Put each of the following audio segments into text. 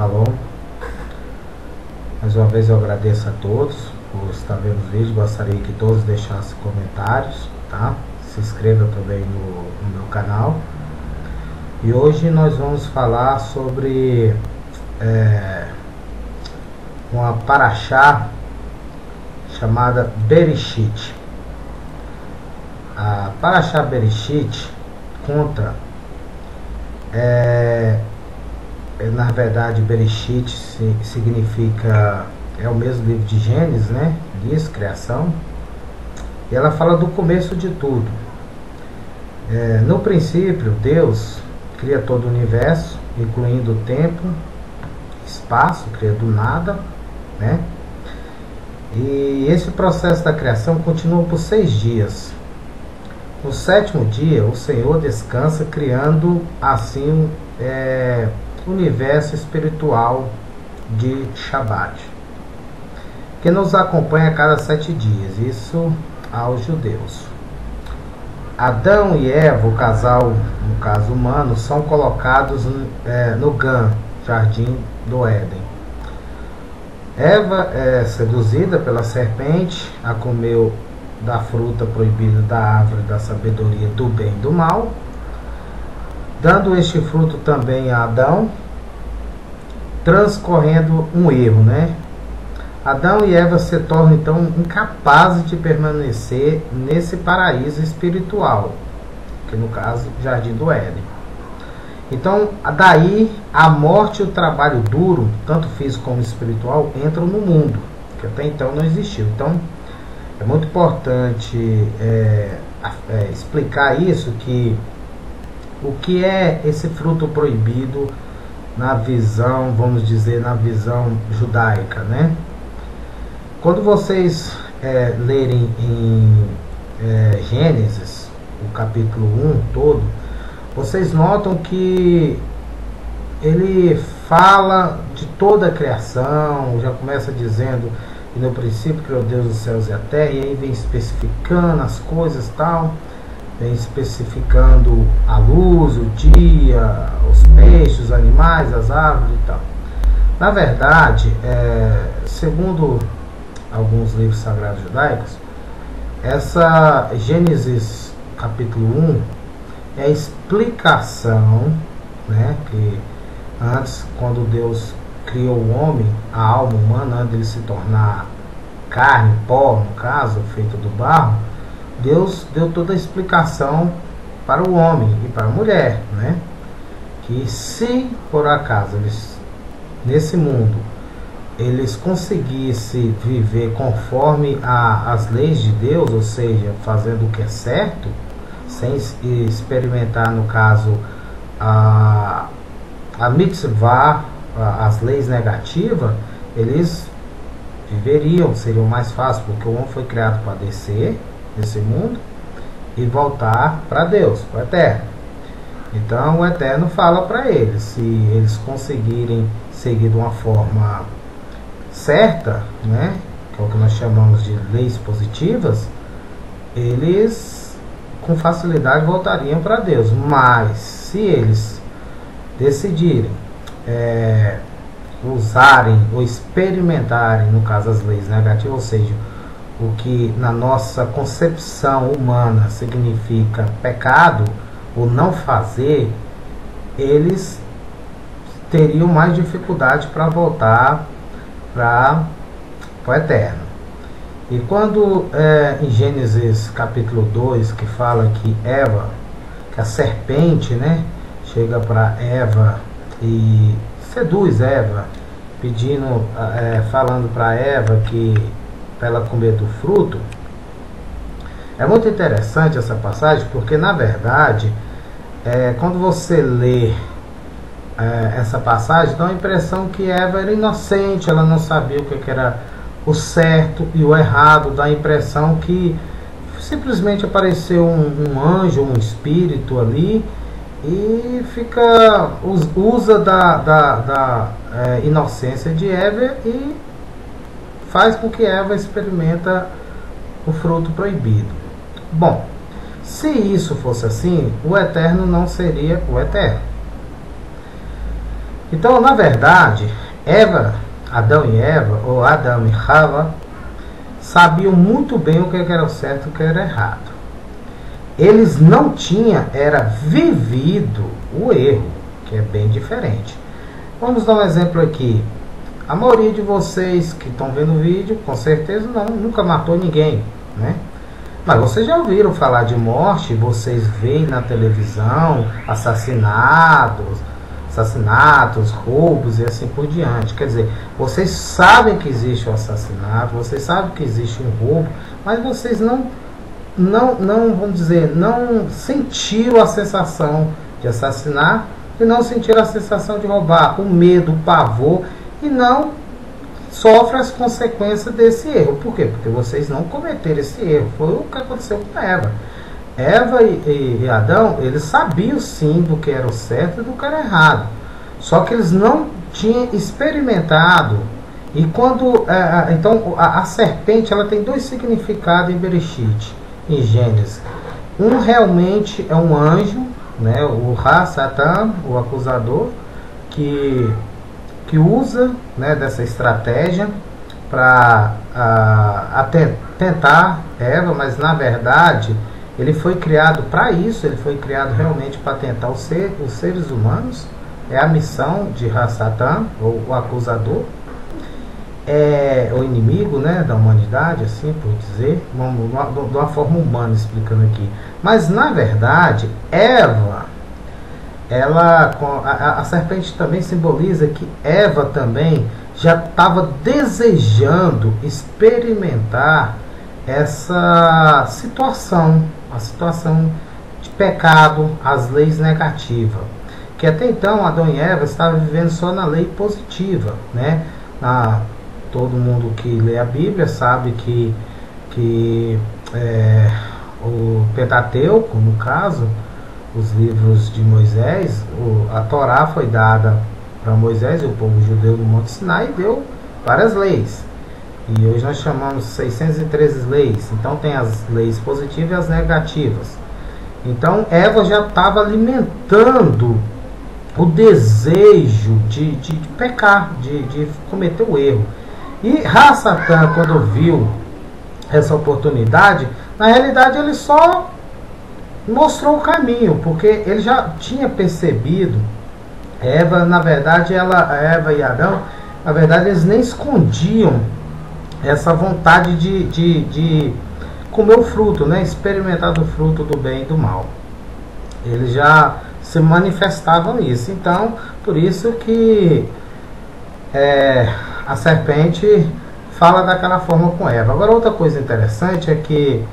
Tá bom? Mais uma vez eu agradeço a todos por estar vendo o vídeo. Gostaria que todos deixassem comentários, tá? Se inscreva também no meu canal. E hoje nós vamos falar sobre uma paraxá chamada Bereshit. A paraxá Bereshit conta, na verdade Bereshit significa, é o mesmo livro de Gênesis, né? Diz criação. E ela fala do começo de tudo. No princípio, Deus cria todo o universo, incluindo o tempo, espaço, cria do nada, né? E esse processo da criação continua por 6 dias. No 7º dia, o Senhor descansa, criando assim o universo espiritual de Shabat, que nos acompanha a cada 7 dias, isso aos judeus. Adão e Eva, o casal, no caso humano, são colocados no Gan, jardim do Éden. Eva é seduzida pela serpente, a comeu da fruta proibida da árvore da sabedoria do bem e do mal, dando este fruto também a Adão, transcorrendo um erro, né? Adão e Eva se tornam então incapazes de permanecer nesse paraíso espiritual, que no caso Jardim do Éden. Então daí a morte e o trabalho duro, tanto físico como espiritual, entram no mundo, que até então não existiu. Então é muito importante explicar isso, que o que é esse fruto proibido na visão, vamos dizer, na visão judaica, né? Quando vocês lerem em Gênesis, o capítulo 1 todo, vocês notam que ele fala de toda a criação, já começa dizendo que no princípio criou Deus os céus e a terra, e aí vem especificando as coisas e tal, vem especificando a luz, o dia, os peixes, os animais, as árvores e tal. Na verdade, segundo alguns livros sagrados judaicos, essa Gênesis capítulo 1 é a explicação, né, que antes, quando Deus criou o homem, a alma humana, antes de ele se tornar carne, pó, no caso, feito do barro, Deus deu toda a explicação para o homem e para a mulher, né, que se por acaso eles, nesse mundo, eles conseguissem viver conforme as leis de Deus, ou seja, fazendo o que é certo, sem experimentar, no caso, a mitzvah, as leis negativas, eles viveriam, seriam mais fácil, porque o homem foi criado para descer desse mundo e voltar para Deus, para o Eterno. Então o Eterno fala para eles, se eles conseguirem seguir de uma forma certa, né, que é o que nós chamamos de leis positivas, eles com facilidade voltariam para Deus. Mas se eles decidirem usarem ou experimentarem, no caso, as leis negativas, ou seja, o que na nossa concepção humana significa pecado, ou não fazer, eles teriam mais dificuldade para voltar para o Eterno. E quando em Gênesis capítulo 2, que fala que Eva, que a serpente, né, chega para Eva e seduz Eva, pedindo, falando para Eva que para ela comer do fruto, é muito interessante essa passagem, porque na verdade quando você lê essa passagem, dá a impressão que Eva era inocente, ela não sabia o que era o certo e o errado, dá a impressão que simplesmente apareceu um anjo, um espírito ali, e usa da inocência de Eva e faz com que Eva experimenta o fruto proibido. Bom, se isso fosse assim, o Eterno não seria o Eterno. Então, na verdade, Adão e Eva, ou Adão e Rava, sabiam muito bem o que era o certo e o que era errado. Eles não tinham, era vivido o erro, que é bem diferente. Vamos dar um exemplo aqui. A maioria de vocês que estão vendo o vídeo, com certeza nunca matou ninguém, né? Mas vocês já ouviram falar de morte, vocês veem na televisão assassinatos, roubos e assim por diante. Quer dizer, vocês sabem que existe o assassinato, vocês sabem que existe um roubo, mas vocês não vamos dizer, não sentiram a sensação de assassinar e não sentiram a sensação de roubar, o medo, o pavor, e não sofrem as consequências desse erro. Por quê? Porque vocês não cometeram esse erro. Foi o que aconteceu com Eva. Eva e Adão, eles sabiam sim do que era o certo e do que era errado. Só que eles não tinham experimentado. E quando então a serpente, ela tem dois significados em Bereshit, em Gênesis. Um realmente é um anjo, né, o Satan, o acusador, que usa, né, dessa estratégia para tentar Eva, mas na verdade ele foi criado para isso, ele foi criado realmente para tentar os seres humanos. É a missão de Satan, ou o acusador, é o inimigo, né, da humanidade, assim por dizer, de uma forma humana, explicando aqui. Mas na verdade Eva, a serpente também simboliza que Eva também já estava desejando experimentar essa situação, a situação de pecado, as leis negativas. Que até então Adão e Eva estavam vivendo só na lei positiva, né? Todo mundo que lê a Bíblia sabe que o Pentateuco, no caso, os livros de Moisés, a Torá foi dada para Moisés e o povo judeu no Monte Sinai e deu várias leis. E hoje nós chamamos 613 leis. Então tem as leis positivas e as negativas. Então Eva já estava alimentando o desejo de pecar, de cometer o erro. E Satan, quando viu essa oportunidade, na realidade ele só mostrou o caminho, porque ele já tinha percebido. Eva, na verdade, Eva e Adão, na verdade, eles nem escondiam essa vontade de comer o fruto, né? Experimentar do fruto do bem e do mal. Eles já se manifestavam nisso. Então, por isso que a serpente fala daquela forma com Eva. Agora, outra coisa interessante é que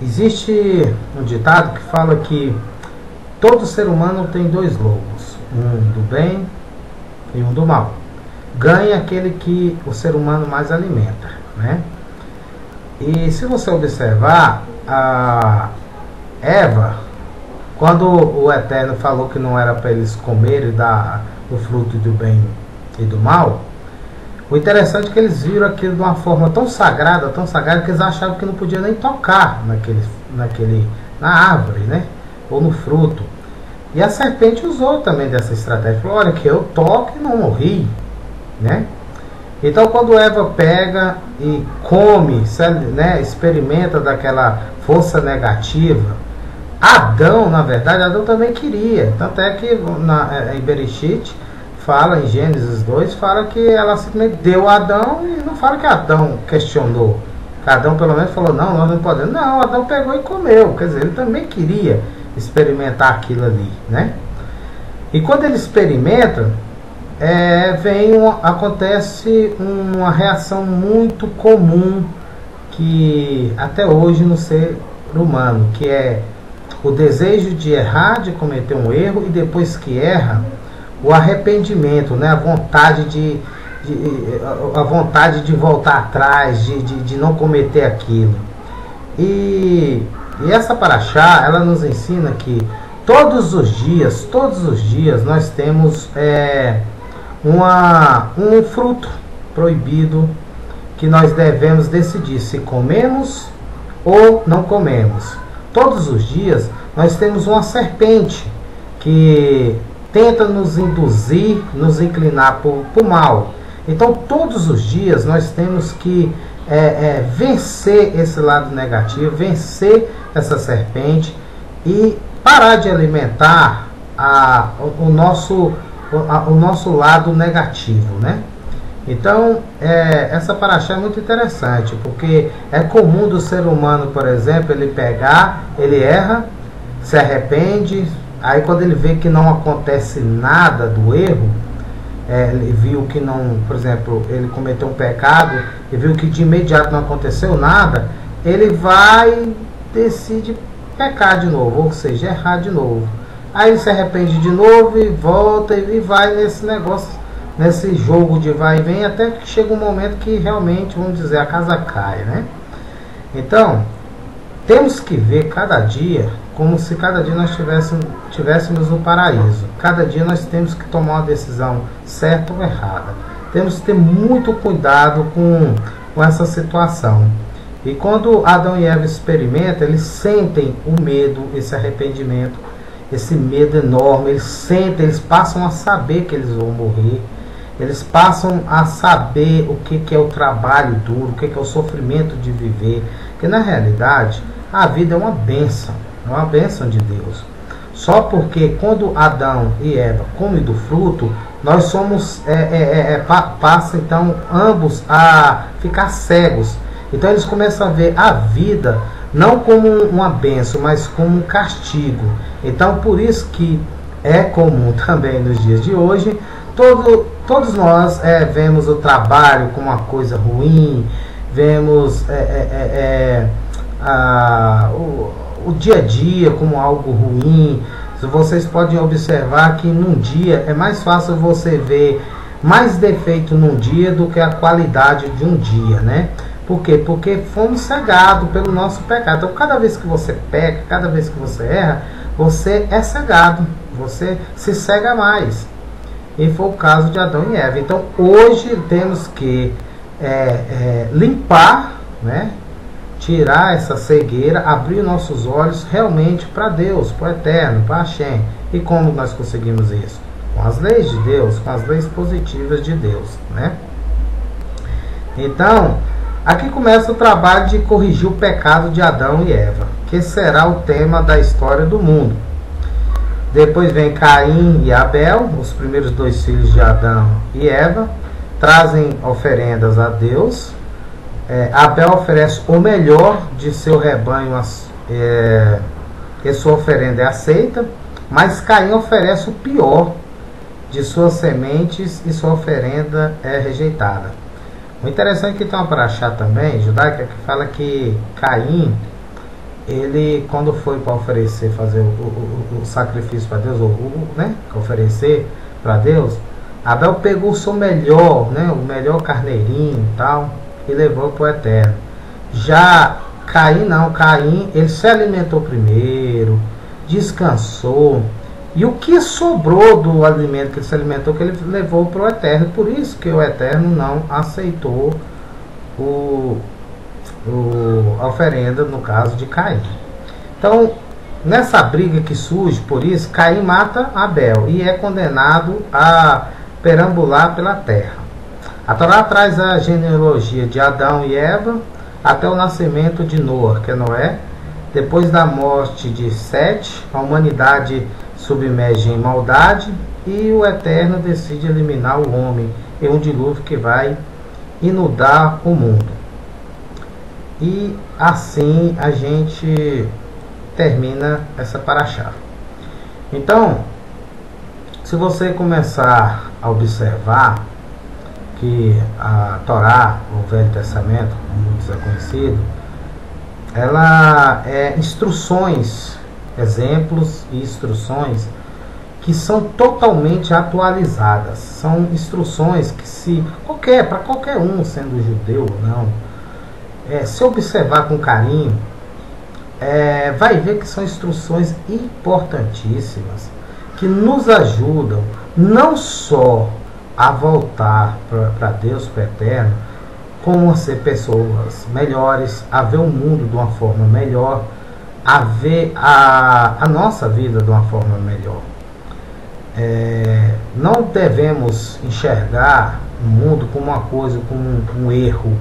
existe um ditado que fala que todo ser humano tem dois lobos, um do bem e um do mal. Ganha aquele que o ser humano mais alimenta, né? E se você observar, a Eva, quando o Eterno falou que não era para eles comerem do fruto do bem e do mal, o interessante é que eles viram aquilo de uma forma tão sagrada, que eles achavam que não podia nem tocar na árvore, né? Ou no fruto. E a serpente usou também dessa estratégia. Falou, olha que eu toco e não morri, né? Então quando Eva pega e come, né, experimenta daquela força negativa, Adão, na verdade, Adão também queria. Tanto é que em Bereshit fala, em Gênesis 2, fala que ela simplesmente deu a Adão e não fala que Adão questionou. Adão pelo menos falou, não, nós não podemos. Não, Adão pegou e comeu. Quer dizer, ele também queria experimentar aquilo ali, né? E quando ele experimenta, acontece uma reação muito comum que até hoje no ser humano, que é o desejo de errar, de cometer um erro, e depois que erra, o arrependimento, né? A vontade de voltar atrás, de não cometer aquilo. E essa paraxá, ela nos ensina que todos os dias nós temos um fruto proibido que nós devemos decidir se comemos ou não comemos. Todos os dias nós temos uma serpente que tenta nos induzir, nos inclinar por mal. Então todos os dias nós temos que vencer esse lado negativo, vencer essa serpente e parar de alimentar o nosso lado negativo, né? Então essa paraxá é muito interessante, porque é comum do ser humano, por exemplo, ele pegar, ele erra, se arrepende, aí quando ele vê que não acontece nada do erro, ele viu que não, por exemplo, ele cometeu um pecado e viu que de imediato não aconteceu nada, ele vai, decide pecar de novo, ou seja, errar de novo. Aí ele se arrepende de novo e volta e vai nesse negócio, nesse jogo de vai e vem, até que chega um momento que realmente, vamos dizer, a casa cai, né? Então, temos que ver cada dia como se cada dia nós tivéssemos no paraíso. Cada dia nós temos que tomar uma decisão certa ou errada. Temos que ter muito cuidado com essa situação. E quando Adão e Eva experimentam, eles sentem o medo, esse arrependimento, esse medo enorme. Eles sentem, eles passam a saber que eles vão morrer. Eles passam a saber o que é o trabalho duro, o que é o sofrimento de viver. Porque na realidade, a vida é uma bênção. É uma bênção de Deus. Só porque quando Adão e Eva comem do fruto, nós somos passa então ambos a ficar cegos. Então eles começam a ver a vida não como uma bênção, mas como um castigo. Então por isso que é comum também nos dias de hoje, todos nós vemos o trabalho como uma coisa ruim, vemos o dia a dia como algo ruim. Vocês podem observar que num dia é mais fácil você ver mais defeito num dia do que a qualidade de um dia, né? Por quê? Porque fomos cegados pelo nosso pecado. Então cada vez que você peca, cada vez que você erra, você é cegado, você se cega mais. E foi o caso de Adão e Eva. Então hoje temos que limpar, né? Tirar essa cegueira, abrir nossos olhos realmente para Deus, para o Eterno, para Hashem. E como nós conseguimos isso? Com as leis de Deus, com as leis positivas de Deus, né? Então, aqui começa o trabalho de corrigir o pecado de Adão e Eva, que será o tema da história do mundo. Depois vem Caim e Abel, os primeiros dois filhos de Adão e Eva, trazem oferendas a Deus. Abel oferece o melhor de seu rebanho, e sua oferenda é aceita, mas Caim oferece o pior de suas sementes e sua oferenda é rejeitada. O interessante é que tem uma paraxá também, judaica, que fala que Caim, ele quando foi para oferecer, fazer o sacrifício para Deus, né, oferecer para Deus, Abel pegou o seu melhor, né, o melhor carneirinho e tal, e levou para o Eterno. Já Caim não, Caim ele se alimentou primeiro, descansou, e o que sobrou do alimento que ele se alimentou, que ele levou para o Eterno. Por isso que o Eterno não aceitou a oferenda, no caso de Caim. Então, nessa briga que surge, por isso, Caim mata Abel e é condenado a perambular pela terra. A Torá traz a genealogia de Adão e Eva até o nascimento de Noé, que é Noé. Depois da morte de Sete, a humanidade submerge em maldade e o Eterno decide eliminar o homem em um dilúvio que vai inundar o mundo. E assim a gente termina essa paraxá. Então, se você começar a observar que a Torá, o Velho Testamento, como muitos é conhecido, ela é instruções, exemplos e instruções que são totalmente atualizadas. São instruções que para qualquer um, sendo judeu ou não, se observar com carinho, vai ver que são instruções importantíssimas que nos ajudam não só a voltar para Deus, para o Eterno, como a ser pessoas melhores, a ver o mundo de uma forma melhor, a ver a nossa vida de uma forma melhor. não devemos enxergar o mundo como uma coisa, como um erro,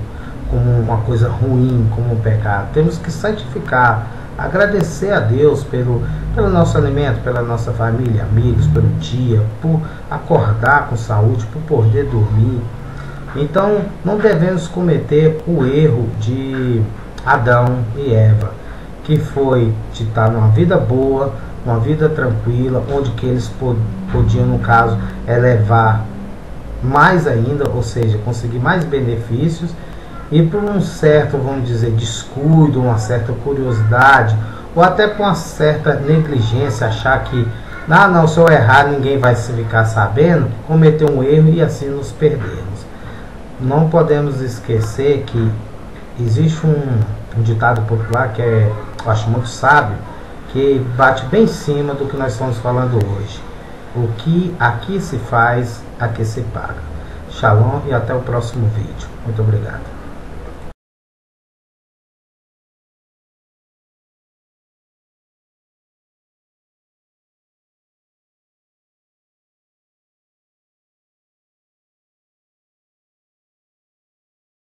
como uma coisa ruim, como um pecado. Temos que santificar, agradecer a Deus pelo nosso alimento, pela nossa família, amigos, pelo dia, por acordar com saúde, por poder dormir. Então não devemos cometer o erro de Adão e Eva, que foi de estar numa vida boa, uma vida tranquila, onde que eles podiam, no caso, elevar mais ainda, ou seja, conseguir mais benefícios, e por um certo, vamos dizer, descuido, uma certa curiosidade, ou até por uma certa negligência, achar que, não, se eu errar ninguém vai se ficar sabendo, cometer um erro e assim nos perdermos. Não podemos esquecer que existe um ditado popular que eu acho muito sábio, que bate bem em cima do que nós estamos falando hoje. O que aqui se faz, aqui se paga. Shalom e até o próximo vídeo. Muito obrigado.